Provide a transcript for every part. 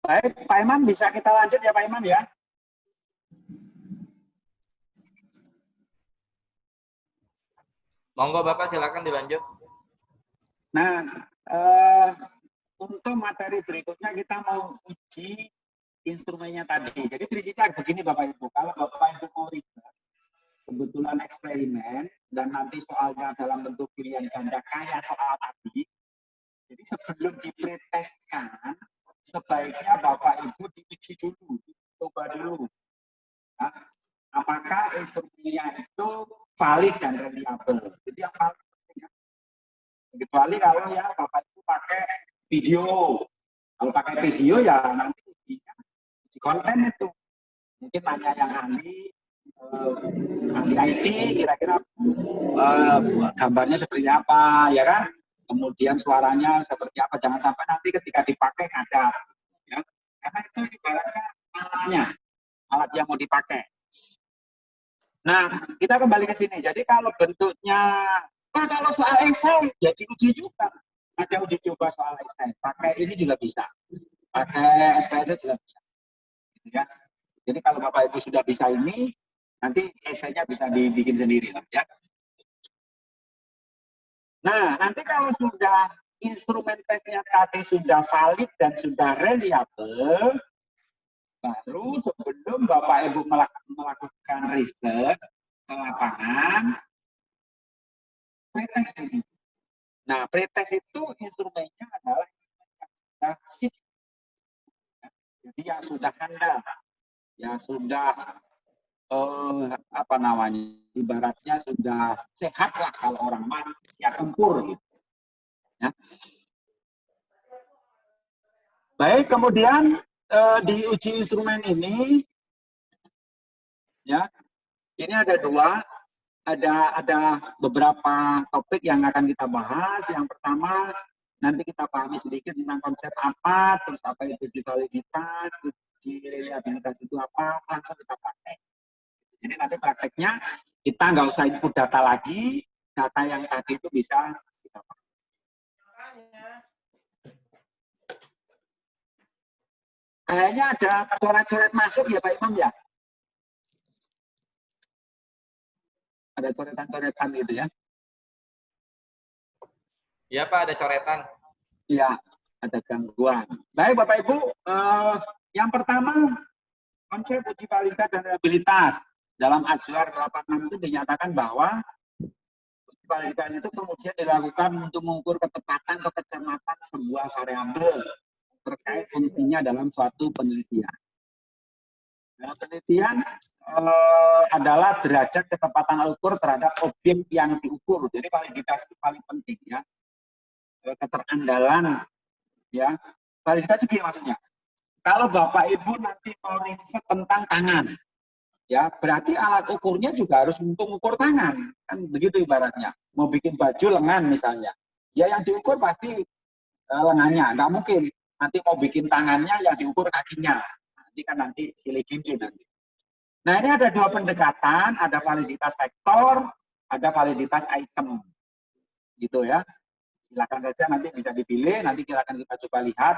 Baik, Pak Imam bisa kita lanjut ya Pak Imam ya. Monggo Bapak silakan dilanjut. Nah, untuk materi berikutnya kita mau uji instrumennya tadi. Jadi prinsipnya begini Bapak Ibu, kalau Bapak Ibu mau riset, kebetulan eksperimen dan nanti soalnya dalam bentuk pilihan ganda kayak soal tadi, jadi sebelum dipreteskan, sebaiknya Bapak Ibu diuji dulu, coba dulu. Nah, apakah instrumennya itu valid dan reliable. Jadi yang paling penting ya. Kecuali kalau ya Bapak Ibu pakai video. Kalau pakai video ya nanti ujinya uji konten itu. Mungkin nanya yang ahli IT kira-kira gambarnya seperti apa ya kan, kemudian suaranya seperti apa, jangan sampai nanti ketika dipakai ada ya, karena itu ibaratnya alat yang mau dipakai. Nah, kita kembali ke sini. Jadi kalau bentuknya, kalau soal esai ya diuji juga, ada uji coba soal esai, pakai ini juga bisa, pakai SPSS juga bisa gitu ya. Jadi kalau Bapak Ibu sudah bisa ini, nanti esainya bisa dibikin sendiri lah ya. Nah, nanti kalau sudah instrumen tesnya tadi sudah valid dan sudah reliable, baru sebelum Bapak Ibu melakukan riset ke lapangan, pretest dulu. Nah, pretest itu instrumennya adalah instrumen yang sudah sip, jadi yang sudah handal, yang sudah apa namanya, ibaratnya sudah sehat lah kalau orang mah siap tempur gitu. Ya. Baik, kemudian di uji instrumen ini, ya, ini ada dua, ada beberapa topik yang akan kita bahas. Yang pertama, nanti kita pahami sedikit tentang konsep apa, terus apa itu validitas, uji reliabilitas itu apa, langsung kita pakai. Jadi nanti prakteknya kita nggak usah input data lagi, data yang tadi itu bisa kita pakai. Kayaknya ada coret-coret masuk ya Pak Imam ya? Ada coretan-coretan gitu ya? Iya Pak, ada coretan. Iya, ada gangguan. Baik Bapak Ibu, yang pertama konsep uji validitas dan reliabilitas. Dalam Azwar 86 itu dinyatakan bahwa uji validitas itu kemudian dilakukan untuk mengukur ketepatan atau kecermatan sebuah variabel terkait fungsinya dalam suatu penelitian. Dalam penelitian adalah derajat ketepatan ukur terhadap objek yang diukur. Jadi validitas itu paling penting ya. Keterandalan ya. Validitas itu maksudnya. Kalau Bapak Ibu nanti mau riset tentang tangan, ya berarti alat ukurnya juga harus untuk ukur tangan, kan begitu ibaratnya. Mau bikin baju lengan misalnya, ya yang diukur pasti lengannya, nggak mungkin. Nanti mau bikin tangannya yang diukur kakinya, nanti kan nanti silih gincu nanti. Nah ini ada dua pendekatan, ada validitas vektor, ada validitas item, gitu ya. Silakan saja nanti bisa dipilih, nanti kita akan coba lihat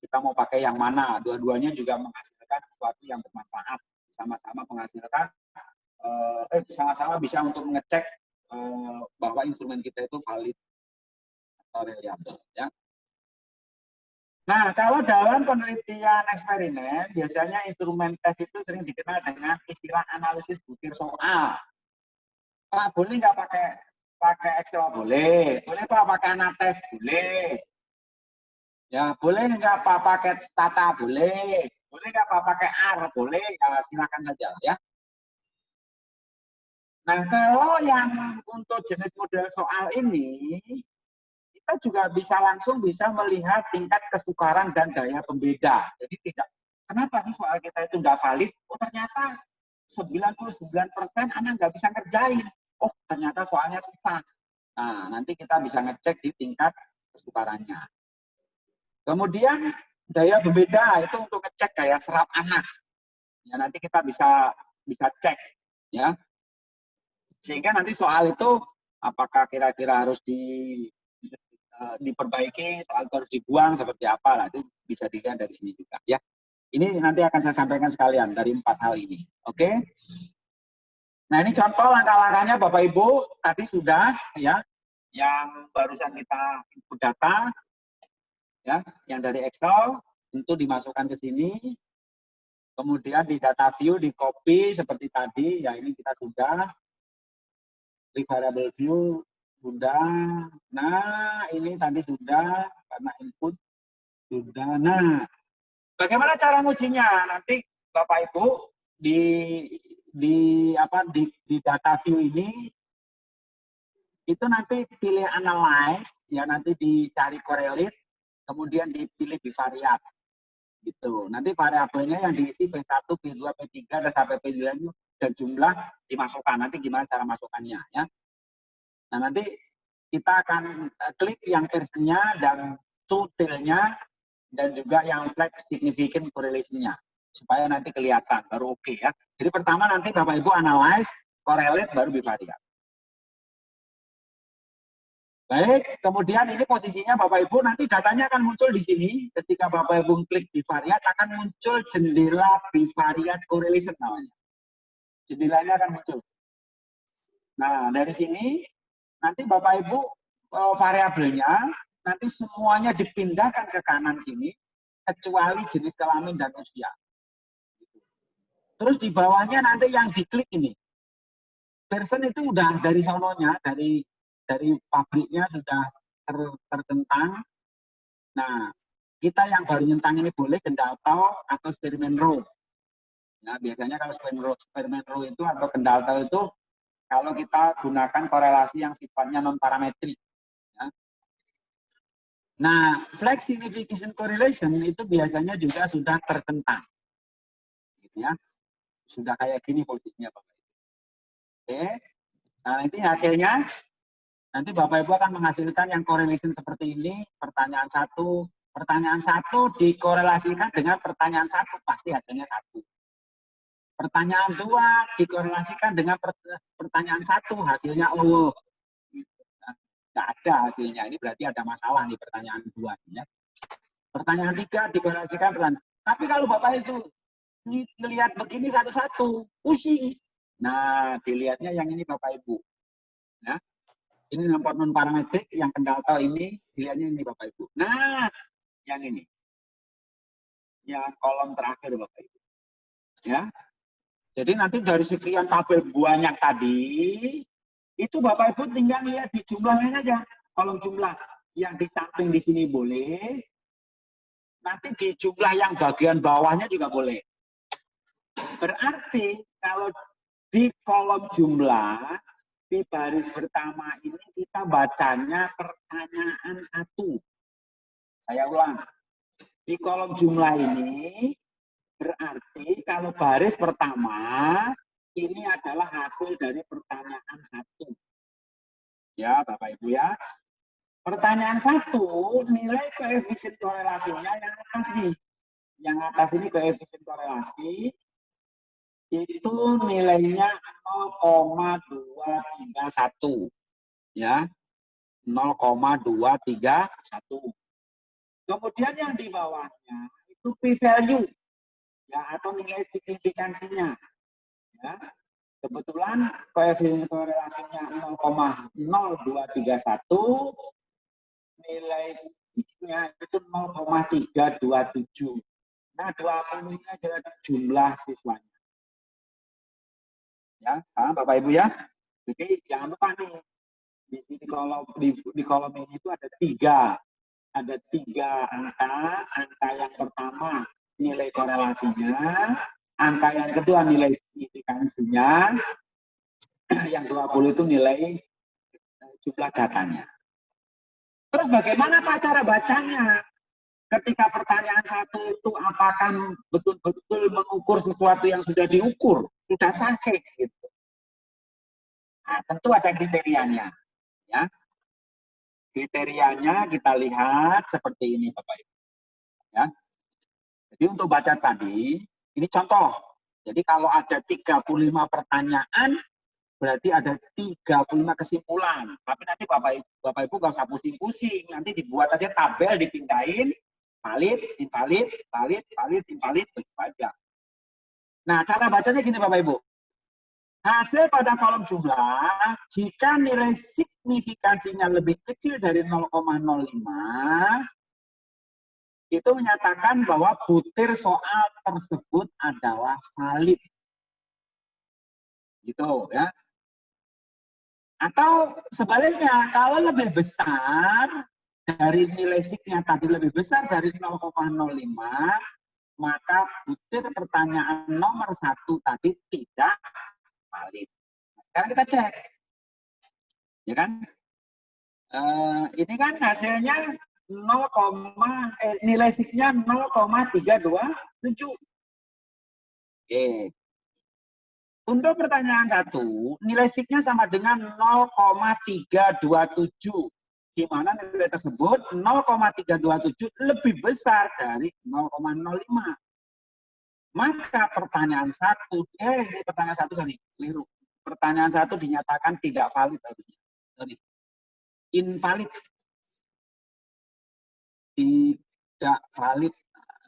kita mau pakai yang mana. Dua-duanya juga menghasilkan sesuatu yang bermanfaat, sama-sama menghasilkan, sama-sama bisa untuk mengecek bahwa instrumen kita itu valid atau reliable. Ya. Nah, kalau dalam penelitian eksperimen, biasanya instrumen tes itu sering dikenal dengan istilah analisis butir soal. Pak, boleh nggak pakai Excel? Boleh. Boleh Pak pakai Anates? Boleh. Ya, boleh nggak Pak pakai Stata? Boleh. Boleh nggak Pak pakai R? Boleh. Ya, silakan saja ya. Nah, kalau yang untuk jenis model soal ini, kita juga langsung bisa melihat tingkat kesukaran dan daya pembeda. Jadi kenapa sih soal kita itu nggak valid? Oh, ternyata 99% anak nggak bisa ngerjain. Oh, ternyata soalnya susah. Nah, nanti kita bisa ngecek di tingkat kesukarannya. Kemudian daya pembeda itu untuk ngecek daya serap anak. Ya, nanti kita bisa cek ya. Sehingga nanti soal itu apakah kira-kira harus diperbaiki atau harus dibuang seperti apa lah, itu bisa dilihat dari sini juga ya. Ini nanti akan saya sampaikan sekalian dari 4 hal ini. Oke. Nah, ini contoh langkah-langkahnya Bapak Ibu tadi sudah ya, yang barusan kita input data ya, yang dari Excel tentu dimasukkan ke sini. Kemudian di data view di copy seperti tadi, ya ini kita sudah di variable view sudah. Nah, ini tadi sudah karena input sudah. Nah, bagaimana cara ngujinya? Nanti Bapak Ibu di data view ini itu nanti pilih analyze ya, nanti dicari correlate, kemudian dipilih bivariat gitu. Nanti variabelnya yang diisi P1, P2, P3 dan sampai P9 dan jumlah dimasukkan. Nanti gimana cara masukkannya ya. Nah, nanti kita akan klik yang versionnya dan totalnya dan juga yang flag significant correlation-nya supaya nanti kelihatan baru oke ya. Jadi pertama nanti Bapak Ibu analyze, correlate baru bivariat. Baik, kemudian ini posisinya Bapak Ibu nanti datanya akan muncul di sini. Ketika Bapak Ibu klik bivariat akan muncul jendela bivariat correlation namanya. Jendelanya akan muncul. Nah, dari sini nanti Bapak Ibu variabelnya nanti semuanya dipindahkan ke kanan sini kecuali jenis kelamin dan usia. Terus di bawahnya nanti yang diklik ini. Person itu udah dari sononya, dari pabriknya sudah tertentang. Nah, kita yang baru nyentang ini boleh Kendaltau atau Spearman Row. Nah, biasanya kalau Spearman Row itu atau Kendaltau itu kalau kita gunakan korelasi yang sifatnya non parametrik. Ya. Nah, flag signification correlation itu biasanya juga sudah tertentang. Gitu ya. Sudah kayak gini posisinya Bapak Ibu. Oke. Nah, nanti hasilnya nanti Bapak Ibu akan menghasilkan yang correlation seperti ini. Pertanyaan satu dikorelasikan dengan pertanyaan satu, pasti hasilnya 1. Pertanyaan 2 dikorelasikan dengan pertanyaan 1, hasilnya oh. Nggak ada hasilnya, ini berarti ada masalah nih pertanyaan 2 ya. Pertanyaan 3 dikorelasikan dengan, tapi kalau Bapak itu lihat begini satu-satu, pusing. Nah, dilihatnya yang ini Bapak Ibu. Ya. Ini nomor non parametrik yang Kendaltau ini, dilihatnya ini Bapak Ibu. Nah, yang ini. Yang kolom terakhir Bapak Ibu. Ya. Jadi nanti dari sekian tabel banyak tadi, itu Bapak Ibu tinggal lihat di jumlahnya aja. Kolom jumlah yang di samping di sini boleh. Nanti di jumlah yang bagian bawahnya juga boleh. Berarti kalau di kolom jumlah, di baris pertama ini kita bacanya pertanyaan 1. Saya ulang. Di kolom jumlah ini berarti kalau baris pertama ini adalah hasil dari pertanyaan 1. Ya, Bapak Ibu ya. Pertanyaan 1, nilai koefisien korelasinya yang atas nih. Yang atas ini koefisien korelasi itu nilainya 0,231. Ya. 0,231. Kemudian yang di bawahnya itu p-value ya, atau nilai signifikansinya. Ya. Kebetulan koefisien korelasinya 0,0231, nilai nya itu 0,327. Nah, 20 ini adalah jumlah siswanya. Ya, Bapak Ibu ya. Jadi jangan lupa nih, di kolom ini itu ada 3 angka yang pertama nilai korelasinya, angka yang kedua nilai signifikansinya, yang 20 itu nilai jumlah datanya. Terus bagaimana Pak cara bacanya? Ketika pertanyaan 1 itu apakah betul-betul mengukur sesuatu yang sudah diukur, sudah sakit gitu. Nah, tentu ada kriterianya, ya. Kriterianya kita lihat seperti ini Bapak Ibu. Ya. Jadi untuk baca tadi, ini contoh. Jadi kalau ada 35 pertanyaan, berarti ada 35 kesimpulan. Tapi nanti Bapak Ibu nggak usah pusing-pusing, nanti dibuat aja tabel, dipindahin, valid, invalid, valid, valid, invalid, begitu aja. Nah, cara bacanya gini Bapak Ibu. Hasil pada kolom jumlah, jika nilai signifikansinya lebih kecil dari 0,05, itu menyatakan bahwa butir soal tersebut adalah valid. Gitu ya. Atau sebaliknya, kalau lebih besar dari nilai signya tadi lebih besar dari 0,05, maka butir pertanyaan nomor 1 tadi tidak valid. Sekarang kita cek. Ya kan? Ini kan hasilnya nilai signya 0,327. Oke. Untuk pertanyaan 1, nilai signya sama dengan 0,327. Di mana nilai tersebut 0,327 lebih besar dari 0,05. Maka pertanyaan 1, ini pertanyaan 1 sorry, keliru. Pertanyaan 1 dinyatakan tidak valid harusnya. Invalid. Tidak valid.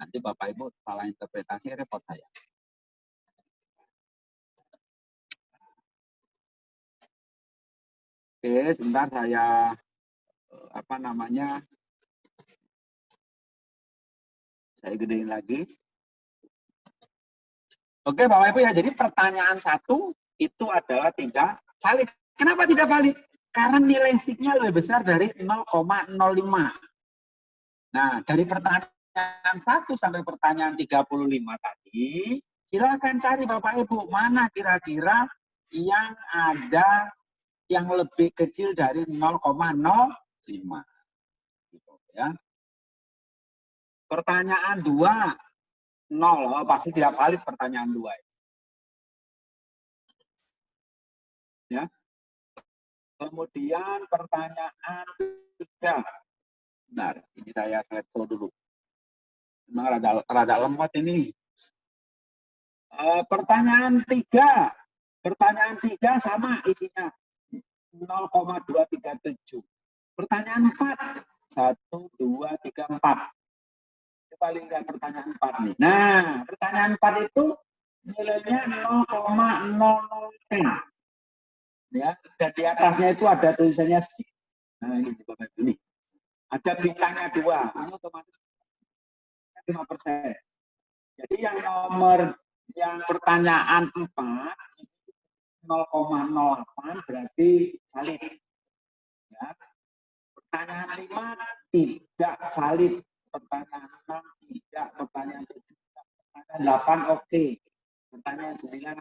Nanti Bapak Ibu salah interpretasi repot saya. Oke, sebentar saya saya gedein lagi. Oke, Bapak Ibu ya, jadi pertanyaan 1 itu adalah tidak valid. Kenapa tidak valid? Karena nilai signya lebih besar dari 0,05. Nah, dari pertanyaan 1 sampai pertanyaan 35 tadi, silakan cari Bapak Ibu, mana kira-kira yang ada yang lebih kecil dari 0,05. Gitu, ya. Pertanyaan 2, 0. Pasti tidak valid pertanyaan 2. Ya. Kemudian pertanyaan 3. Benar, ini saya slideshow dulu. Memang rada lemot ini. Pertanyaan 3. Pertanyaan 3 sama isinya 0,237. Pertanyaan 4. 1, 2, 3, 4. Ini paling enggak pertanyaan 4 nih. Nah, pertanyaan 4 itu nilainya 0,0010. Ya, dan di atasnya itu ada tulisannya si. Nah, ini Bapak ini. Ada bintangnya 2. Ini otomatis 5%. Jadi yang pertanyaan 4 0,08 berarti valid. Ya. Pertanyaan 5 tidak valid. Pertanyaan 6 tidak. Pertanyaan 7 tidak. Pertanyaan 8 oke. Pertanyaan 9 tidak.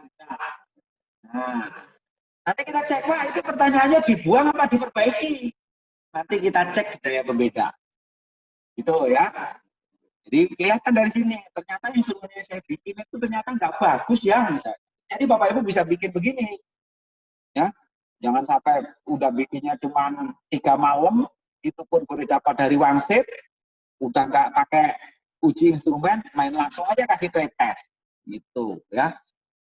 Nah, nanti kita cek, Pak, itu pertanyaannya dibuang apa diperbaiki. Nanti kita cek daya pembeda. Itu ya. Jadi kelihatan dari sini, ternyata instrumen yang saya bikin itu ternyata nggak bagus ya, misalnya. Jadi Bapak Ibu bisa bikin begini, ya. Jangan sampai udah bikinnya cuma 3 malam, itu pun boleh dapat dari wangsit, udah nggak pakai uji instrumen, main langsung aja kasih trade test, gitu ya.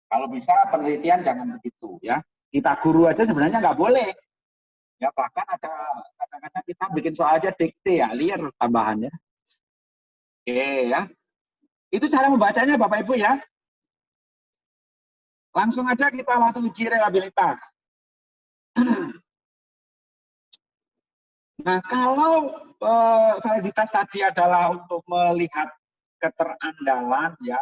Kalau bisa penelitian jangan begitu ya. Kita guru aja sebenarnya nggak boleh. Ya bahkan ada kadang-kadang kita bikin soal aja dikte ya, liar tambahannya. Oke ya. Itu cara membacanya Bapak Ibu ya. Langsung aja kita langsung uji reliabilitas. Nah, kalau validitas tadi adalah untuk melihat keterandalan ya,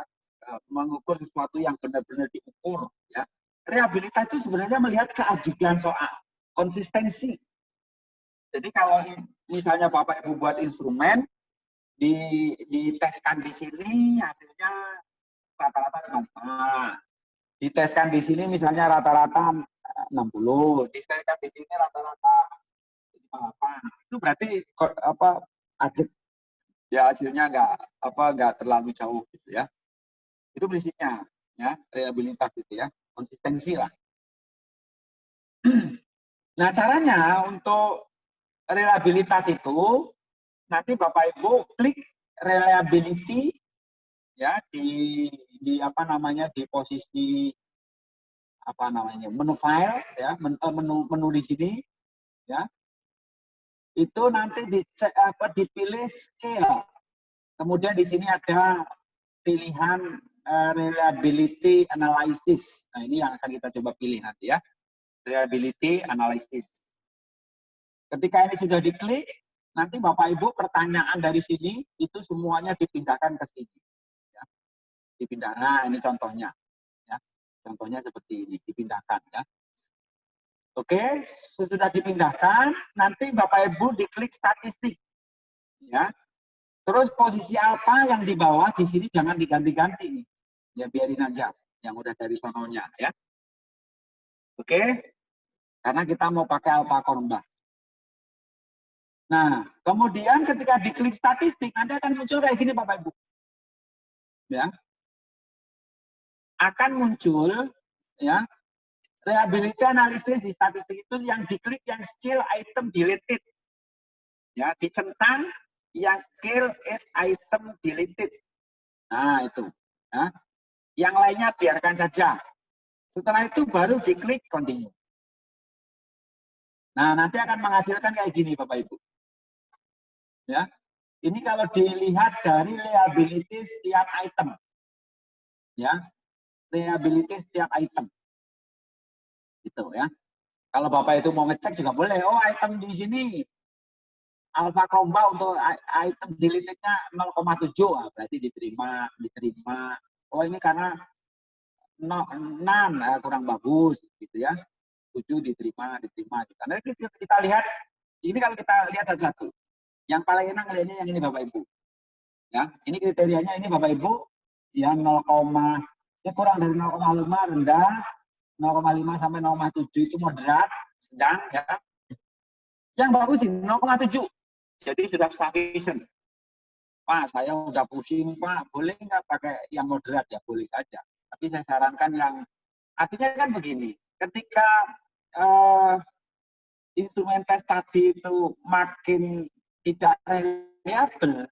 mengukur sesuatu yang benar-benar diukur ya. Reliabilitas itu sebenarnya melihat keajiban soal, konsistensi. Jadi kalau misalnya Bapak Ibu buat instrumen, diteskan di sini hasilnya rata-rata 55. Diteskan di sini misalnya rata-rata 60, diteskan di sini rata-rata 58. Itu berarti ajak ya hasilnya nggak terlalu jauh gitu ya. Itu prinsipnya ya, reliabilitas gitu ya, konsistensi lah. Nah, caranya untuk reliabilitas itu nanti Bapak Ibu klik reliability ya di di posisi apa namanya, menu file ya, menu di sini ya. Itu nanti dipilih scale. Kemudian di sini ada pilihan reliability analysis. Nah, ini yang akan kita coba pilih nanti ya. Reliability analysis. Ketika ini sudah diklik, nanti Bapak Ibu pertanyaan dari sini itu semuanya dipindahkan ke sini. Ya. Dipindah. Nah, ini contohnya. Ya. Contohnya seperti ini, dipindahkan ya. Oke, sudah dipindahkan, nanti Bapak Ibu diklik statistik. Ya. Terus posisi apa yang di bawah di sini jangan diganti-ganti. Ya biarin aja yang udah dari sononya ya. Oke. Karena kita mau pakai alpha kormbah. Nah, kemudian ketika diklik statistik nanti akan muncul kayak gini Bapak Ibu. Ya. Akan muncul ya reliability analysis di statistik itu yang diklik yang skill item deleted. Ya, dicentang yang skill if item deleted. Nah, itu. Ya. Yang lainnya biarkan saja. Setelah itu baru diklik continue. Nah, nanti akan menghasilkan kayak gini Bapak Ibu. Ya. Ini kalau dilihat dari reliability setiap item. Ya. Reliability setiap item. Gitu ya. Kalau Bapak itu mau ngecek juga boleh. Oh, item di sini alpha komba untuk item deletednya 0,7. Nah, berarti diterima. Oh, ini karena 6 kurang bagus gitu ya. 7 diterima. Karena kita lihat ini kalau kita lihat satu-satu. Yang paling enak lihatnya yang ini Bapak Ibu. Ya, ini kriterianya ini Bapak Ibu yang 0, ya kurang dari 0,5 rendah, 0,5 sampai 0,7 itu moderat, sedang ya. Yang bagus ini 0,7. Jadi sudah sufficient. Pak, saya udah pusing, Pak. Boleh nggak pakai yang moderat ya? Boleh saja. Tapi saya sarankan yang artinya kan begini. Ketika instrumen tes tadi itu makin tidak reliable,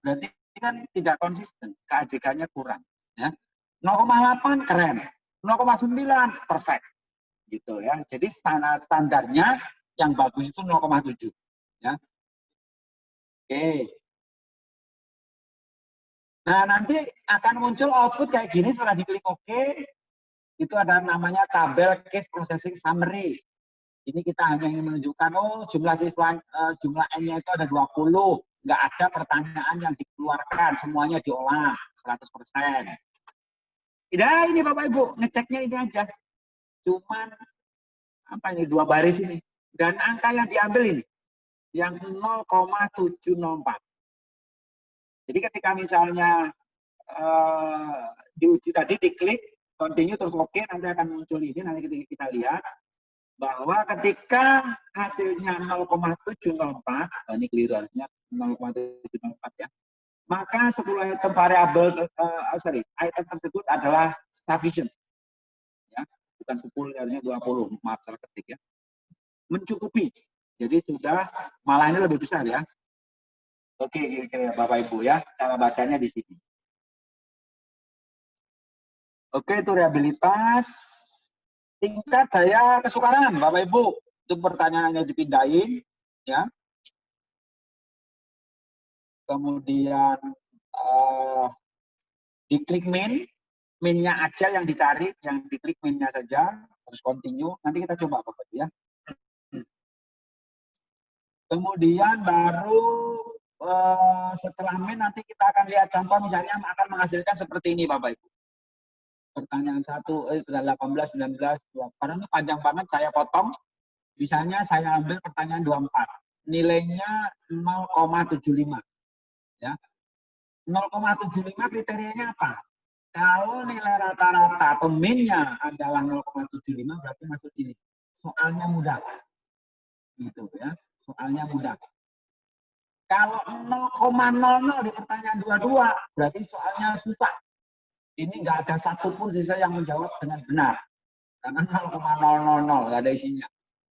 berarti kan tidak konsisten, keajekannya kurang. Ya. 0,8 keren, 0,9 perfect, gitu ya. Jadi standarnya yang bagus itu 0,7. Ya. Oke. Nah, nanti akan muncul output kayak gini setelah diklik OK. Itu ada namanya tabel case processing summary. Ini kita hanya ingin menunjukkan, oh jumlah siswa, jumlah N-nya itu ada 20. Nggak ada pertanyaan yang dikeluarkan, semuanya diolah 100%. Nah, ini Bapak Ibu, ngeceknya ini aja. Cuman, apa ini, 2 baris ini. Dan angka yang diambil ini, yang 0,704. Jadi ketika misalnya diuji tadi, diklik, continue terus oke, nanti akan muncul ini, nanti kita lihat. Bahwa ketika hasilnya 0,704, ini keliru harusnya 0,704 ya, maka 10 item variabel, item tersebut adalah sufficient. Ya, bukan 10, harusnya 20, maaf salah ketik ya. Mencukupi. Jadi sudah, malah ini lebih besar ya. Oke, kira-kira Bapak Ibu ya, cara bacanya di sini. Oke, itu reliabilitas. Tingkat daya kesukaran, Bapak Ibu. Itu pertanyaannya dipindahin, ya. Kemudian diklik main-nya aja yang dicari, yang diklik main-nya saja, terus continue. Nanti kita coba Bapak Ibu ya. Kemudian baru setelah main nanti kita akan lihat contoh misalnya akan menghasilkan seperti ini Bapak Ibu. Pertanyaan 1, 18, 19, 20. Karena ini panjang banget saya potong. Misalnya saya ambil pertanyaan 24. Nilainya 0,75. Ya. 0,75 kriterianya apa? Kalau nilai rata-rata atau min-nya adalah 0,75 berarti masuk ini. Soalnya mudah. Gitu ya. Soalnya mudah. Kalau 0,00 di pertanyaan 22 berarti soalnya susah. Ini nggak ada satupun siswa yang menjawab dengan benar. Karena 0,000 nggak ada isinya.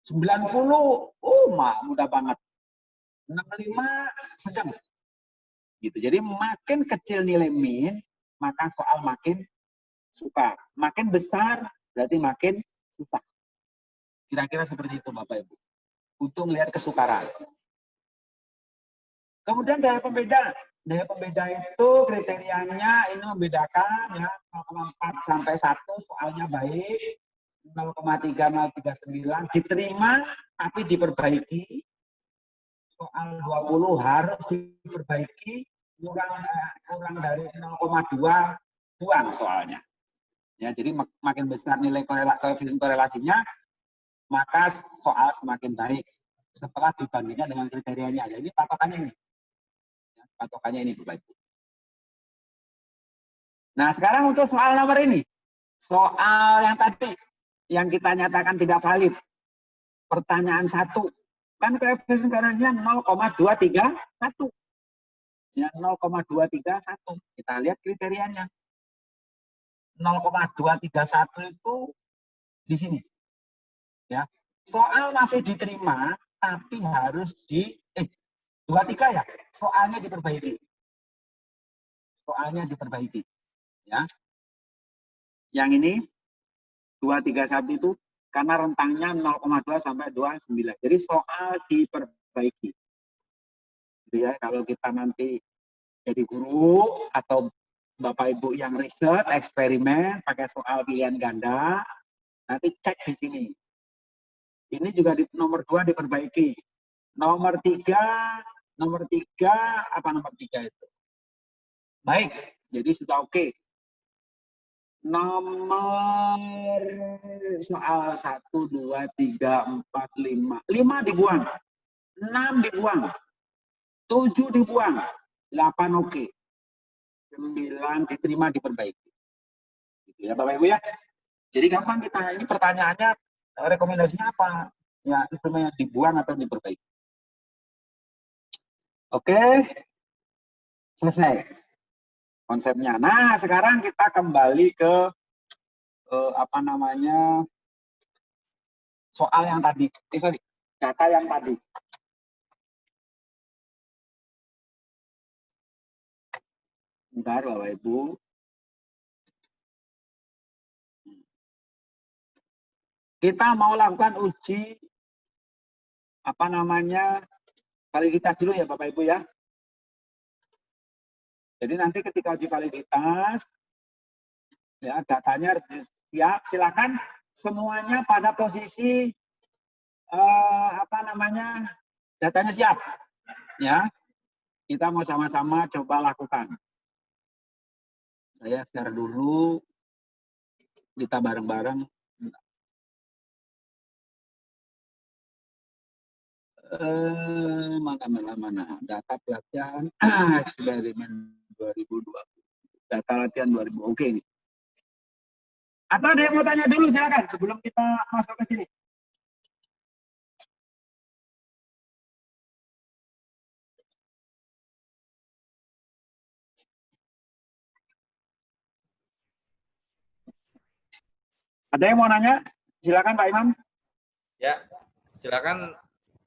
90, mudah banget. 65 sedang. Gitu. Jadi makin kecil nilai min, maka soal makin suka. Makin besar berarti makin susah. Kira-kira seperti itu Bapak Ibu. Untuk melihat kesukaran. Kemudian daya pembeda. Daya pembeda itu kriterianya ini membedakan ya 0,4 sampai 1 soalnya baik, 0,3039 diterima tapi diperbaiki. Soal 20 harus diperbaiki, kurang dari 0,2 buang soalnya. Ya, jadi makin besar nilai koefisien korelasinya, maka soal semakin baik setelah dibandingkan dengan kriterianya. Jadi patokannya ini. Ya, patokannya ini Bapak Ibu. Nah, sekarang untuk soal nomor ini. Soal yang tadi yang kita nyatakan tidak valid. Pertanyaan 1. Kan koefisien korelasinya 0,231. Ya, 0,231. Kita lihat kriterianya. 0,231 itu di sini. Ya. Soal masih diterima, tapi harus 23 ya. Soalnya diperbaiki. Soalnya diperbaiki. Ya. Yang ini 231 itu karena rentangnya 0,2 sampai 29. Jadi soal diperbaiki. Gitu ya, kalau kita nanti jadi guru atau Bapak Ibu yang riset, eksperimen, pakai soal pilihan ganda, nanti cek di sini. Ini juga di nomor 2 diperbaiki. Nomor 3 apa nomor 3 itu? Baik, jadi sudah oke. Nomor soal 1, 2, 3, 4, 5. 5 dibuang. 6 dibuang. 7 dibuang. 8 oke. 9 diterima diperbaiki. Gitu ya Bapak Ibu ya. Jadi gampang kita, ini pertanyaannya rekomendasinya apa? Ya, instrumennya dibuang atau diperbaiki. Oke. Selesai konsepnya. Nah, sekarang kita kembali ke apa namanya? Soal yang tadi. Sorry, data yang tadi. Bentar Bapak Ibu. Kita mau lakukan uji apa namanya? Validitas dulu ya Bapak Ibu ya. Jadi nanti ketika uji validitas ya datanya siap, silakan semuanya pada posisi apa namanya? Datanya siap. Ya. Kita mau sama-sama coba lakukan. Saya share dulu, kita bareng-bareng. Mana data pelatihan eksperimen 2020, data latihan 2000. Oke ini. Atau ada yang mau tanya dulu silakan sebelum kita masuk ke sini. Ada yang mau nanya? Silakan Pak Imam. Ya, silakan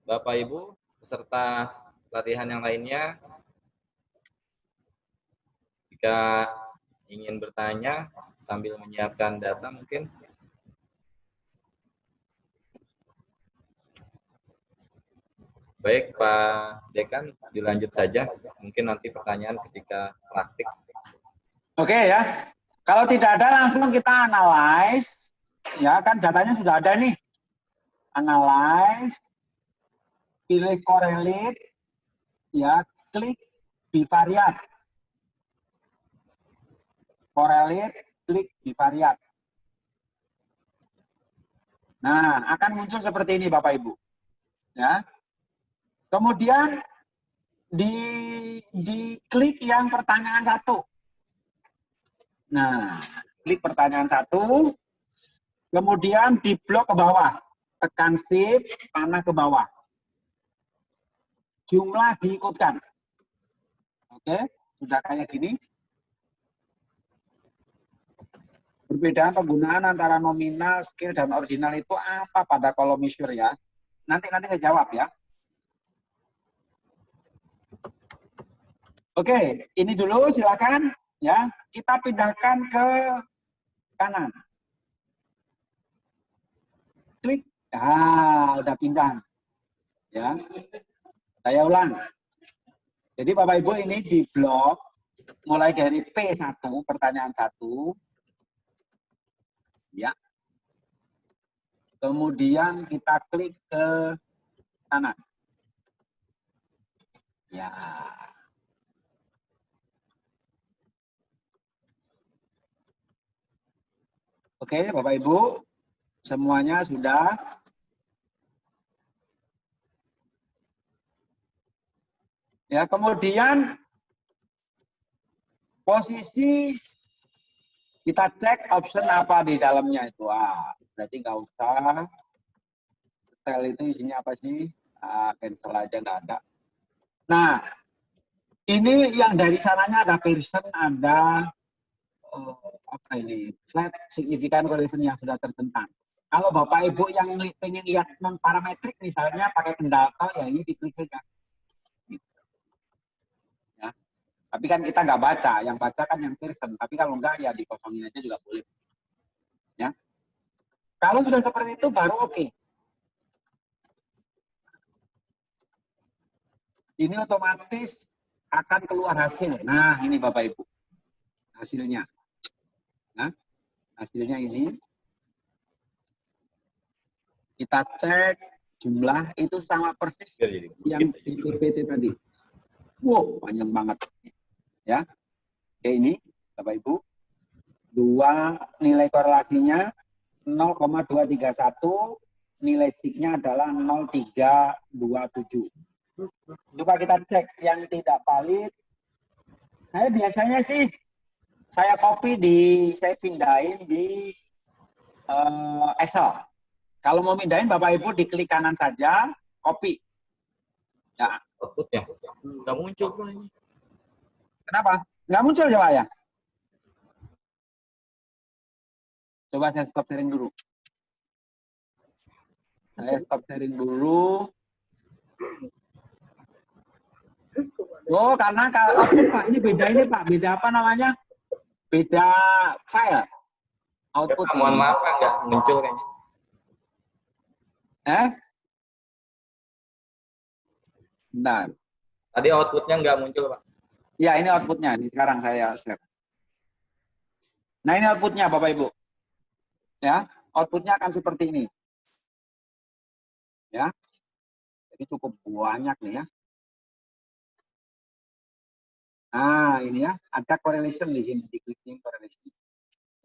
Bapak Ibu peserta pelatihan yang lainnya jika ingin bertanya sambil menyiapkan data mungkin. Baik Pak Dekan, dilanjut saja. Mungkin nanti pertanyaan ketika praktik. Oke ya. Kalau tidak ada langsung kita analyze. Ya kan datanya sudah ada nih. Analyze. Pilih correlate. Ya, klik bivariat. Correlate, klik bivariat. Nah, akan muncul seperti ini Bapak Ibu. Ya. Kemudian di klik yang pertanyaan 1. Nah, klik pertanyaan 1. Kemudian di blok ke bawah. Tekan shift, panah ke bawah. Jumlah diikutkan. Oke, sudah kayak gini. Perbedaan penggunaan antara nominal, scale, dan ordinal itu apa pada kolom measure ya? Nanti saya jawab ya. Oke, ini dulu silakan ya. Kita pindahkan ke kanan. klik, udah pindah. Ya, saya ulang. Jadi Bapak Ibu ini di blok mulai dari P1, pertanyaan 1, ya. Kemudian kita klik ke kanan. Ya. Oke, Bapak Ibu, semuanya sudah. Ya, kemudian posisi kita cek option apa di dalamnya itu. Berarti nggak usah. Style itu isinya apa sih? Cancel aja, nggak ada. Nah, ini yang dari sananya ada person, ada apa ini? Flat significant correlation yang sudah tertentang. Kalau Bapak Ibu yang ingin lihat non parametrik misalnya pakai Kendata, ya ini diklik saja. Ya. Tapi kan kita nggak baca, yang baca kan yang person. Tapi kalau enggak ya dikosongin aja juga boleh. Ya. Kalau sudah seperti itu baru oke. Ini otomatis akan keluar hasil. Nah, ini Bapak Ibu. Hasilnya. Nah, hasilnya ini. Kita cek jumlah itu sama persis yang di PPT tadi. Wow, panjang banget. Ya. Oke, ini Bapak Ibu. Dua nilai korelasinya 0,231, nilai signya adalah 0,327. Coba kita cek yang tidak valid. Saya biasanya sih saya copy saya pindahin di Excel. Kalau mau pindahin Bapak Ibu diklik kanan saja, copy. Ya. Outputnya nggak muncul Pak ini. Kenapa? Nggak muncul coba ya? Coba saya stop sharing dulu. Saya stop sharing dulu. Oh, karena kalau Pak, ini beda ini Pak, beda apa namanya? Beda file. Output Ya, mohon maaf Pak, nggak muncul kayaknya. Bentar. Tadi outputnya nggak muncul Pak. Ya, ini outputnya. Ini sekarang saya share. Nah, ini outputnya Bapak Ibu. Ya, outputnya akan seperti ini. Ya, jadi cukup banyak nih ya. Nah, ini ya, ada correlation di sini, di clicking correlation.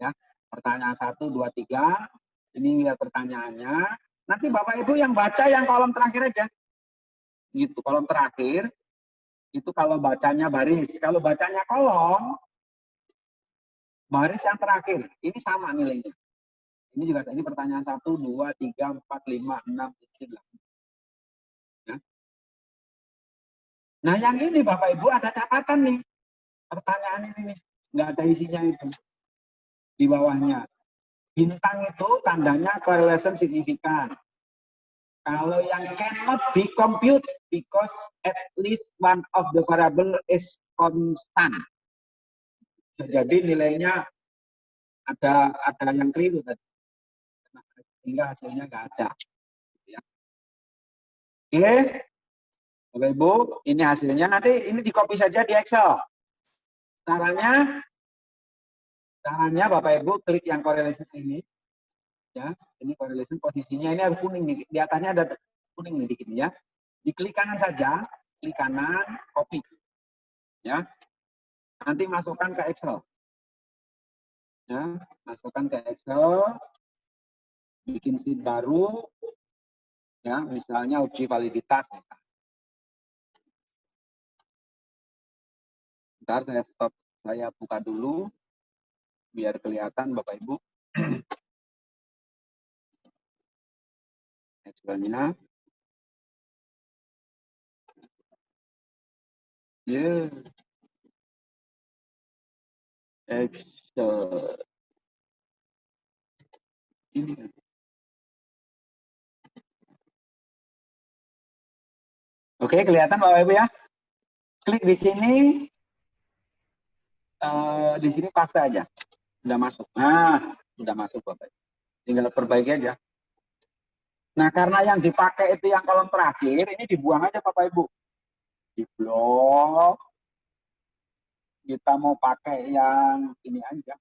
Ya, pertanyaan 1, 2, 3. Ini lihat pertanyaannya. Nanti Bapak Ibu yang baca yang kolom terakhir aja. Gitu, kolom terakhir. Itu kalau bacanya baris. Kalau bacanya kolom, baris yang terakhir. Ini sama nilainya. Ini juga, ini pertanyaan 1, 2, 3, 4, 5, 6, 7, 8. Ya. Nah, yang ini Bapak Ibu ada catatan nih. Pertanyaan ini nih. Nggak ada isinya itu. Di bawahnya. Bintang itu tandanya correlation signifikan. Kalau yang cannot be compute because at least one of the variable is constant. Jadi nilainya ada yang keliru tadi. Sehingga hasilnya nggak ada. Ya. Oke, Bapak Ibu, ini hasilnya. Nanti ini di copy saja di Excel. Caranya Bapak Ibu klik yang correlation ini. Ya, ini correlation posisinya ini harus kuning nih. Di atasnya ada kuning nih dikit ya. Diklik kanan saja, klik kanan, copy. Ya. Nanti masukkan ke Excel. Ya, masukkan ke Excel. Bikin sheet baru. Ya, misalnya uji validitas. Bentar saya stop, saya buka dulu biar kelihatan Bapak Ibu. Excelnya. Yeah. Excel. Ini. Oke, kelihatan Bapak Ibu ya. Klik di sini. Di sini paste aja. Sudah masuk. Nah, sudah masuk Bapak Ibu. Tinggal perbaiki aja. Nah, karena yang dipakai itu yang kolom terakhir, ini dibuang aja Bapak Ibu. Di blok, kita mau pakai yang ini aja.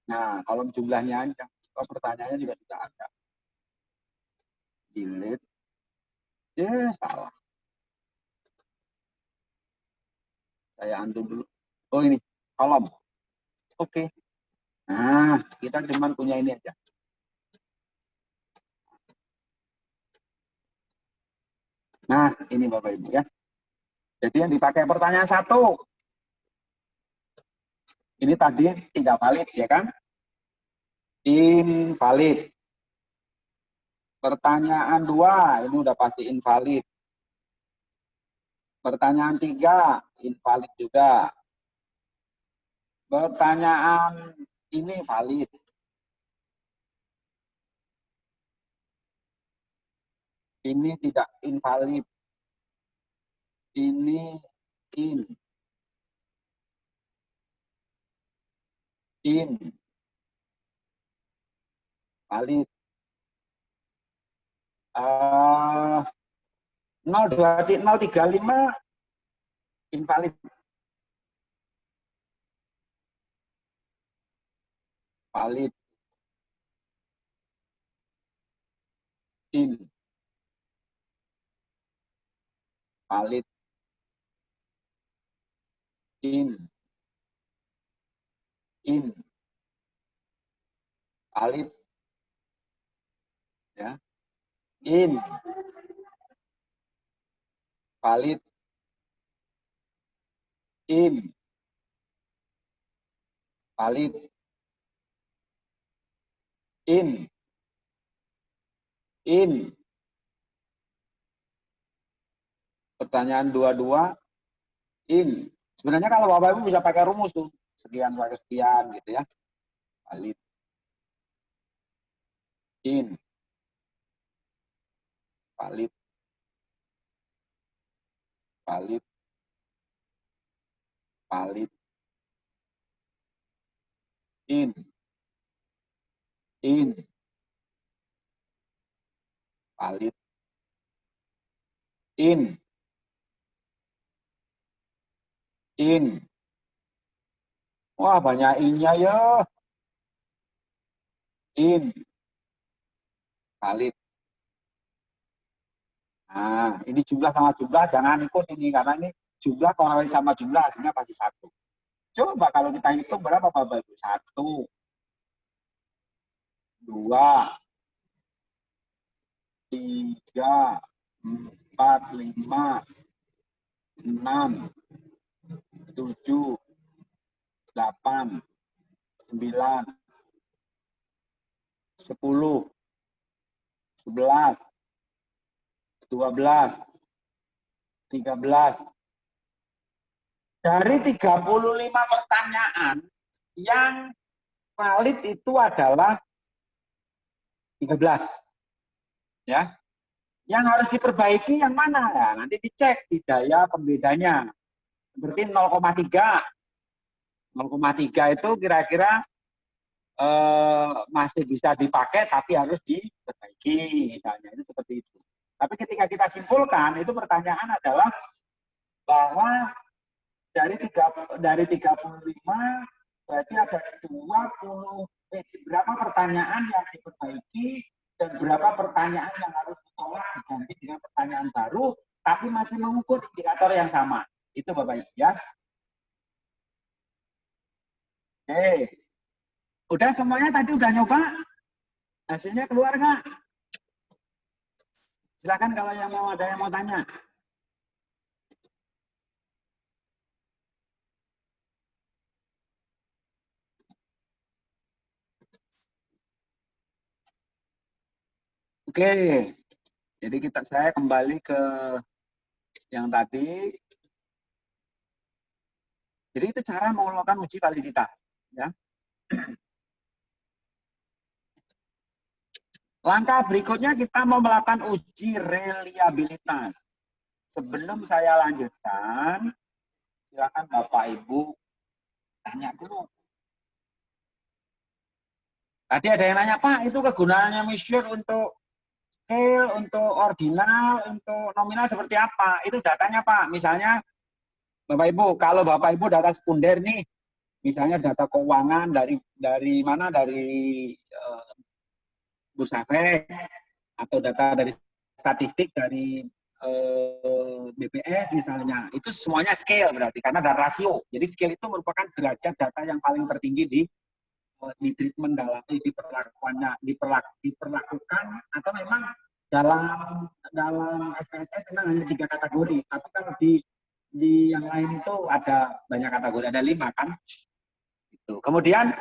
Nah, kolom jumlahnya aja. Oh, pertanyaannya juga sudah ada. Delete. Salah. Saya undo dulu. Oh, ini kolom. Oke. Nah, kita cuma punya ini aja. Nah, ini Bapak Ibu ya. Jadi yang dipakai pertanyaan 1. Ini tadi tidak valid ya kan? Invalid. Pertanyaan 2, ini udah pasti invalid. Pertanyaan 3, invalid juga. Pertanyaan ini valid. Ini tidak invalid. Ini valid. 035 invalid. Valid. Valid. Valid. Ya. Valid. Valid. Pertanyaan 22, sebenarnya kalau Bapak Ibu bisa pakai rumus tuh. Sekian kali sekian gitu ya. Valid. Valid. Valid. Valid. Valid. Wah, banyak innya ya. Valid. Nah, ini jumlah sama jumlah, jangan ikut ini, karena ini jumlah kalau sama jumlah hasilnya pasti 1. Coba kalau kita hitung berapa Bapak Ibu? 1, 2, 3, 4, 5, 6, 7, 8, 9, 10, 11, 12, 13. Dari 35 pertanyaan, yang valid itu adalah 13. Ya. Yang harus diperbaiki yang mana? Ya, nanti dicek di daya pembedanya. Seperti 0,3. 0,3 itu kira-kira masih bisa dipakai tapi harus diperbaiki misalnya, itu seperti itu. Tapi ketika kita simpulkan, itu pertanyaan adalah bahwa dari 35 berarti ada 20 berapa pertanyaan yang diperbaiki dan berapa pertanyaan yang harus ditolak diganti dengan pertanyaan baru tapi masih mengukur indikator yang sama. Itu Bapak Ibu ya. Oke. Udah semuanya tadi udah nyoba? Hasilnya keluar nggak? Silakan kalau yang mau ada yang mau tanya. Oke. Jadi saya kembali ke yang tadi. Jadi itu cara melakukan uji validitas ya. Langkah berikutnya kita mau melakukan uji reliabilitas. Sebelum saya lanjutkan, silakan Bapak Ibu tanya dulu. Tadi ada yang nanya, Pak, itu kegunaannya Measure untuk scale, untuk ordinal, untuk nominal seperti apa? Itu datanya Pak. Misalnya Bapak Ibu, kalau Bapak Ibu data sekunder nih, misalnya data keuangan dari mana? Dari Bursa Efek, atau data dari statistik dari BPS misalnya, itu semuanya scale berarti karena ada rasio. Jadi scale itu merupakan derajat data yang paling tertinggi di treatment dalam diperlakukannya diperlakukan atau memang dalam SPSS memang hanya 3 kategori, tapi kalau di yang lain itu ada banyak kategori, ada 5 kan. Itu. Kemudian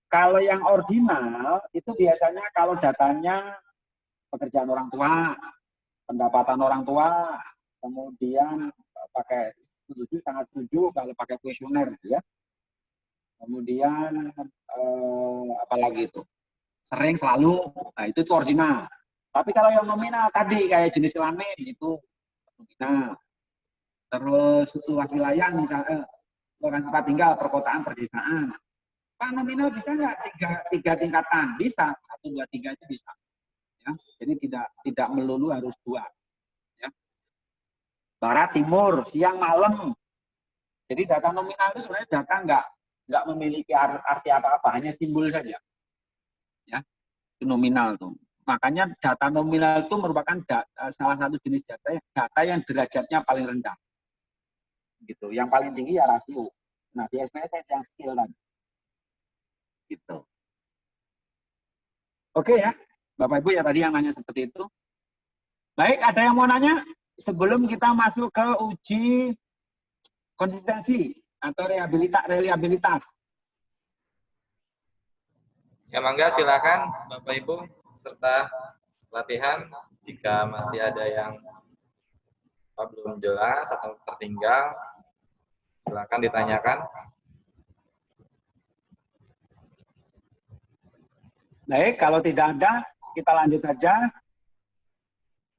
kalau yang ordinal itu biasanya kalau datanya pekerjaan orang tua, pendapatan orang tua, kemudian pakai setuju, sangat setuju kalau pakai kuesioner ya. Kemudian apalagi itu sering, selalu, nah itu ordinal. Tapi kalau yang nominal tadi kayak jenis kelamin itu nominal. Terus luas wilayah misalnya lokasi tempat tinggal, perkotaan, perdesaan. Pak nominal bisa nggak tiga tingkatan? Bisa, 1, 2, 3 itu bisa. Ya, jadi tidak melulu harus 2. Ya. Barat, timur, siang, malam. Jadi data nominal itu sebenarnya data nggak memiliki arti apa-apa, hanya simbol saja. Ya, itu nominal tuh. Makanya data nominal itu merupakan salah satu jenis data yang derajatnya paling rendah. Gitu. Yang paling tinggi ya rasio. Nah, di SPSS yang skill tadi. Gitu. Oke ya, Bapak Ibu ya tadi yang nanya seperti itu. Baik, ada yang mau nanya sebelum kita masuk ke uji konsistensi atau reliabilitas. Ya mangga silakan Bapak Ibu serta latihan jika masih ada yang belum jelas atau tertinggal silakan ditanyakan. Baik, kalau tidak ada kita lanjut saja.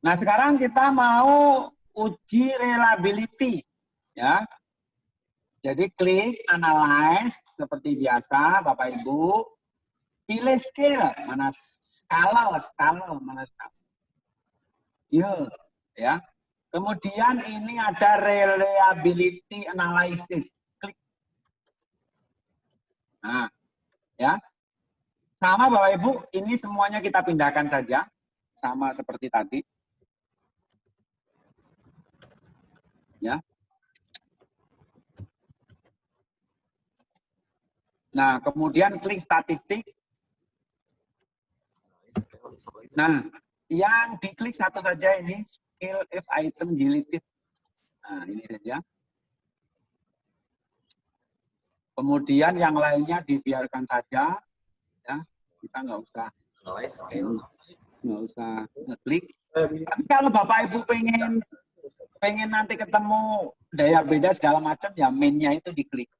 Nah, sekarang kita mau uji reliability ya. Jadi klik analyze seperti biasa Bapak Ibu. Pilih scale, mana skala, mana skala. Ya. Kemudian ini ada reliability analysis. Klik. Nah, ya. Sama Bapak Ibu, ini semuanya kita pindahkan saja. Sama seperti tadi. Ya. Nah, kemudian klik statistik. Nah, yang diklik satu saja ini, skill if item deleted. Nah, ini saja. Kemudian yang lainnya dibiarkan saja. Ya, kita nggak usah ngeklik. Tapi kalau Bapak Ibu pengen nanti ketemu daya beda segala macam, ya main-nya itu diklik.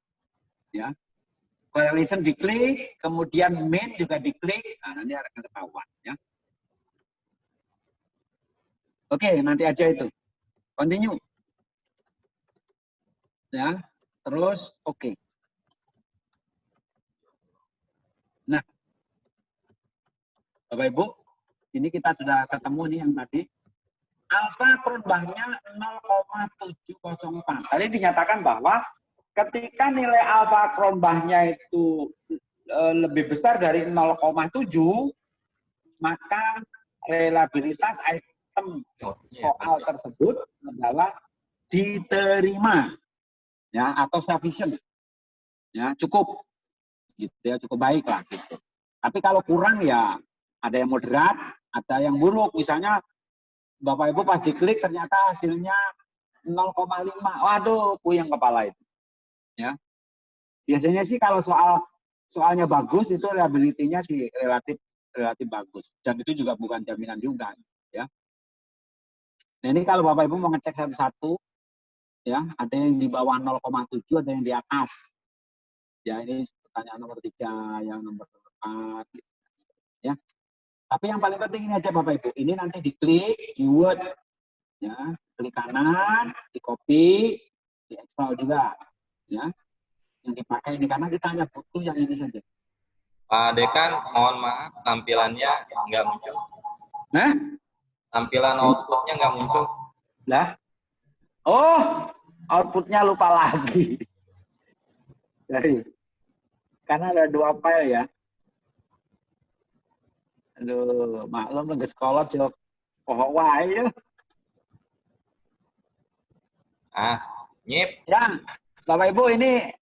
Ya. Correlation diklik, kemudian main juga diklik, nah nanti akan ketahuan ya. Oke, nanti aja itu. Continue. Ya, terus oke. Nah, Bapak Ibu, ini kita sudah ketemu nih yang tadi. Alfa perubahannya 0,704. Tadi dinyatakan bahwa ketika nilai alfa krombahnya itu lebih besar dari 0,7, maka reliabilitas item soal tersebut adalah diterima, ya, atau sufficient, ya, cukup, gitu ya, cukup baik lah, gitu. Tapi kalau kurang ya ada yang moderat, ada yang buruk, misalnya Bapak Ibu pas diklik ternyata hasilnya 0,5, waduh, puyeng kepala itu. Ya, biasanya sih kalau soalnya bagus itu reliability-nya sih relatif bagus, dan itu juga bukan jaminan juga, ya. Nah ini kalau Bapak Ibu mau ngecek satu-satu, ya ada yang di bawah 0,7, ada yang di atas. Ya ini pertanyaan nomor 3, yang nomor 4, ya. Tapi yang paling penting ini aja Bapak Ibu, ini nanti diklik keyword, ya, klik kanan, di copy, di install juga, ya. Yang dipakai ini karena kita hanya butuh yang ini saja. Pak Dekan, mohon maaf tampilannya nggak muncul. Nah, tampilan outputnya nggak muncul. Lah, oh, outputnya lupa lagi. Jadi, karena ada 2 file ya. Aduh, maklum nggak sekolah jawab pohon wae. Nyip. Ya, Bapak Ibu ini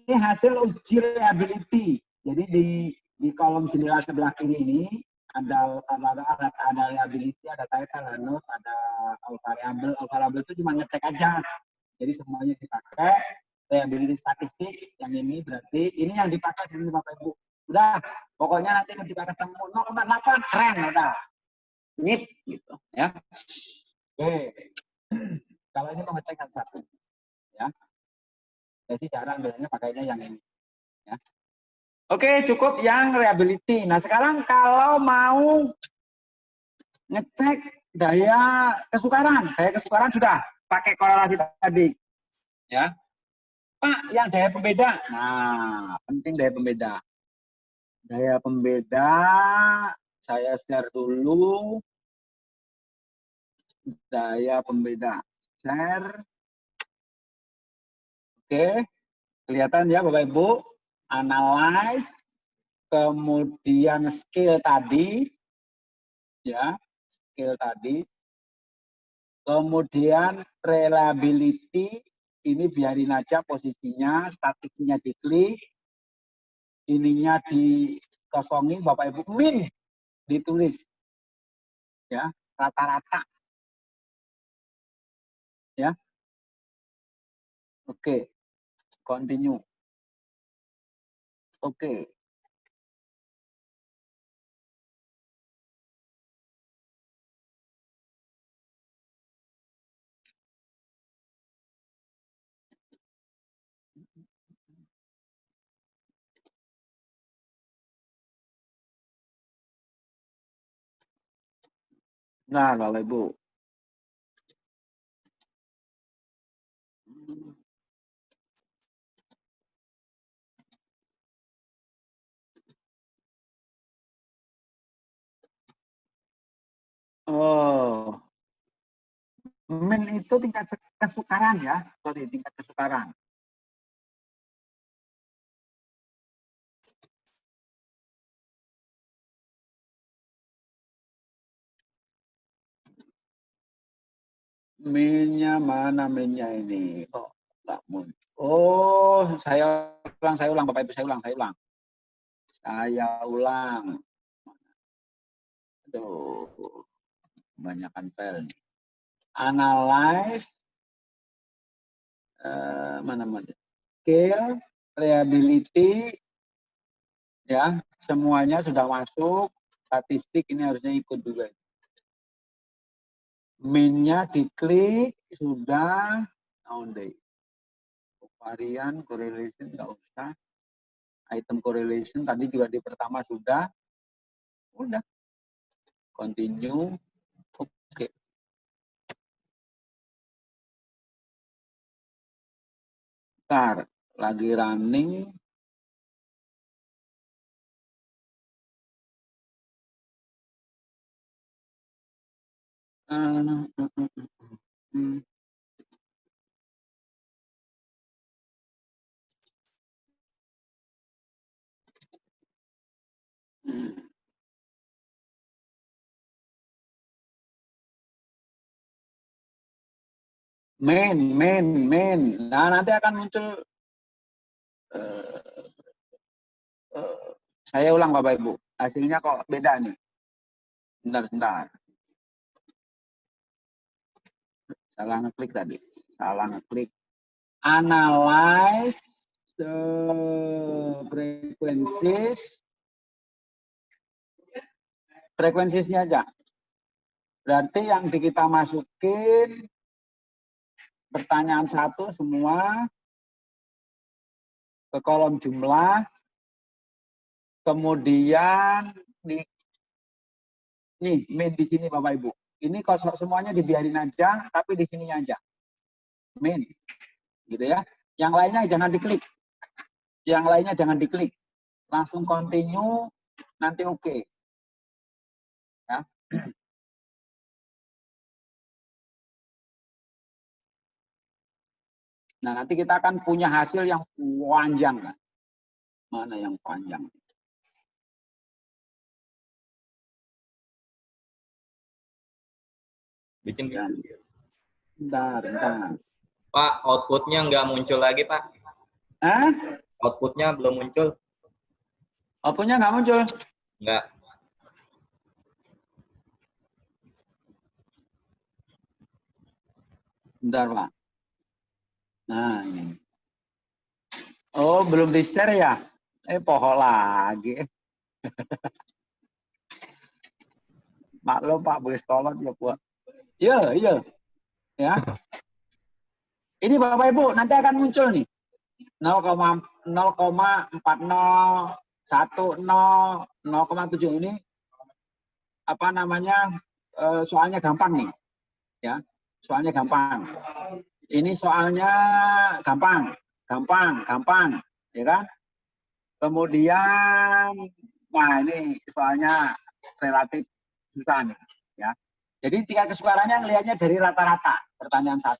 hasil uji reliability. Jadi di kolom jendela sebelah kiri ini ada reliability, ada title, ada note, ada all variable. All variable itu cuma ngecek aja. Jadi semuanya dipakai. Reliability statistik yang ini berarti ini yang dipakai sini Bapak Ibu. Udah, pokoknya nanti ketika ketemu 0,8 keren udah. Nyip gitu ya. Oke. Kalau ini mengecek satu ya. Jadi jarang biasanya pakainya yang ini ya. Oke, cukup yang reliability. Nah, sekarang kalau mau ngecek daya kesukaran sudah pakai korelasi tadi ya. Pak, yang daya pembeda. Nah, penting daya pembeda. Daya pembeda saya share dulu. Daya pembeda. Share. Oke. Kelihatan ya Bapak Ibu. Analyze, kemudian skill tadi ya, skill tadi. Kemudian reliability ini biarin aja posisinya, statiknya diklik, ininya dikosongin Bapak Ibu, min ditulis ya, rata-rata ya. Oke. Continue. Oke. Nah, Bapak Ibu. Oh, min itu tingkat kesukaran ya, sorry, tingkat kesukaran. Minnya mana minnya ini? Oh, enggak muncul. Oh, saya ulang Bapak Ibu, saya ulang. Saya ulang. Aduh, kebanyakan file nih. Analyze, mana? Skill, reliability, ya, semuanya sudah masuk. Statistik ini harusnya ikut juga. Min-nya diklik, sudah. Varian, correlation, nggak usah. Item correlation tadi juga di pertama sudah. Udah. Continue. Oke. Bentar, lagi running. Main. Nah, nanti akan muncul. Saya ulang Bapak Ibu. Hasilnya kok beda nih. Bentar. Salah ngeklik tadi. Analyze the frekuensinya aja. Berarti yang kita masukin pertanyaan 1 semua ke kolom jumlah, kemudian nih main di sini Bapak Ibu. Ini kosong semuanya dibiarin aja, tapi di sininya aja. Main, gitu ya. Yang lainnya jangan diklik. Langsung continue, nanti oke. Ya. Nah, nanti kita akan punya hasil yang panjang kan. Mana yang panjang? Bikin. Bentar. Pak, outputnya nggak muncul lagi, Pak. Outputnya belum muncul. Outputnya nggak muncul? Nggak. Bentar, Pak. Nah, ini. Oh, belum di-share ya? Pohon lagi. Maklum, Pak, boleh tolong ya, Pak. Iya. Ya. Ini Bapak Ibu, nanti akan muncul nih. 0,4010,7 ini apa namanya, soalnya gampang nih ya, soalnya gampang, ini soalnya gampang ya kan. Kemudian nah ini soalnya relatif susah nih ya. Jadi tingkat kesukarannya ngelihatnya dari rata-rata. Pertanyaan 1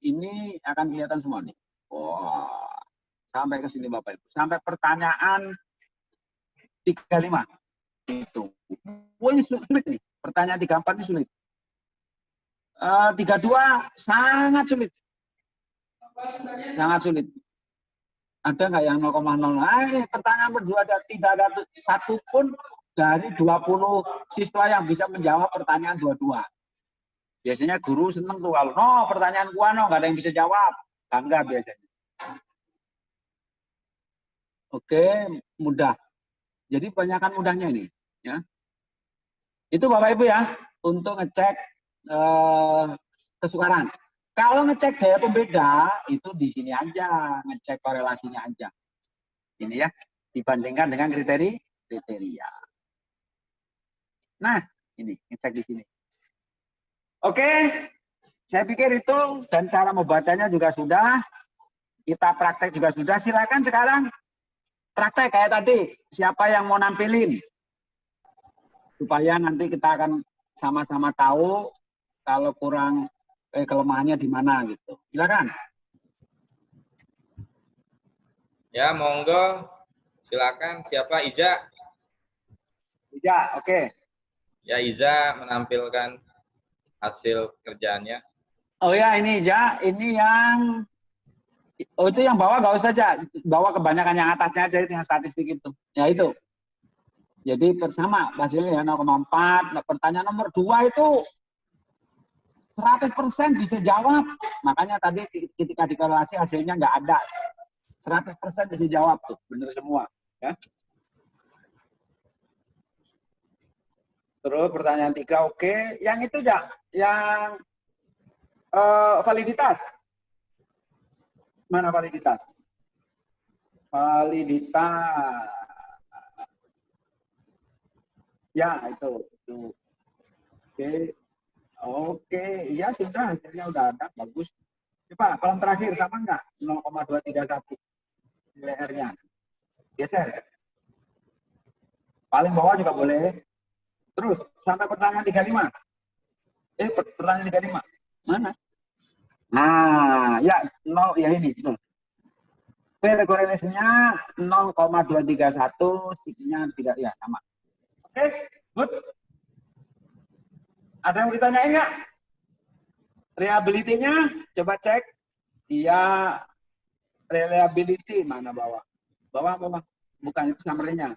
ini akan kelihatan semua nih. Wah, sampai ke sini Bapak Ibu. Sampai pertanyaan 35. Itu. Wah, ini sulit nih. Pertanyaan 34 ini sulit. 32 sangat sulit. Sangat sulit. Ada nggak yang 0,0? Ini pertanyaan berdua tidak ada satu pun dari 20 siswa yang bisa menjawab pertanyaan 22. Biasanya guru seneng tuh kalau pertanyaan gua nggak ada yang bisa jawab. Bangga biasanya. Oke, mudah. Jadi banyakkan mudahnya ini, ya. Itu Bapak Ibu ya, untuk ngecek kesukaran. Kalau ngecek daya pembeda itu di sini aja, ngecek korelasinya aja. Ini ya, dibandingkan dengan kriteria. Nah, ini ngecek di sini. Oke, saya pikir itu dan cara membacanya juga sudah. Kita praktek juga sudah. Silakan sekarang praktek kayak tadi. Siapa yang mau nampilin? Supaya nanti kita akan sama-sama tahu kalau kurang kelemahannya di mana gitu. Silakan. Ya, monggo. Silakan. Siapa? Iza? Iza, oke. Ya, Iza menampilkan hasil kerjaannya. Oh ya, ini Iza. Ini yang itu yang bawah nggak usah aja. Bawa kebanyakan yang atasnya aja itu yang statistik itu. Ya itu. Jadi bersama hasilnya ya 0,4. Nah, pertanyaan nomor 2 itu 100% bisa jawab. Makanya tadi ketika dikorelasi hasilnya nggak ada. 100% bisa jawab tuh, bener semua. Ya. Terus pertanyaan 3 oke. Yang itu ya, yang validitas. Mana validitas? Validitas. Ya itu. Oke, ya sudah hasilnya udah ada, bagus. Coba kolom terakhir sama enggak? 0,231 nilai R-nya. Geser. Paling bawah juga boleh. Terus sampai pertanyaan 35. Pertanyaan 35. Mana? Nah, ya 0 ya ini betul. Korelasinya 0,231, signya tidak ya sama. Oke, good. Ada yang ditanyain nggak? Reliability-nya coba cek. Iya, reliability mana bawah? Bawah. Bukan itu summary-nya.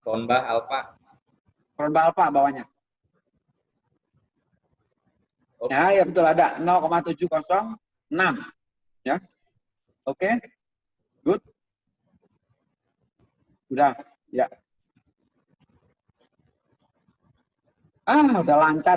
Kronbach alpha. Kronbach alpha bawahnya. Okay. Ya betul ada 0,706. Ya. Oke. Good. Udah, ya. Udah lancar.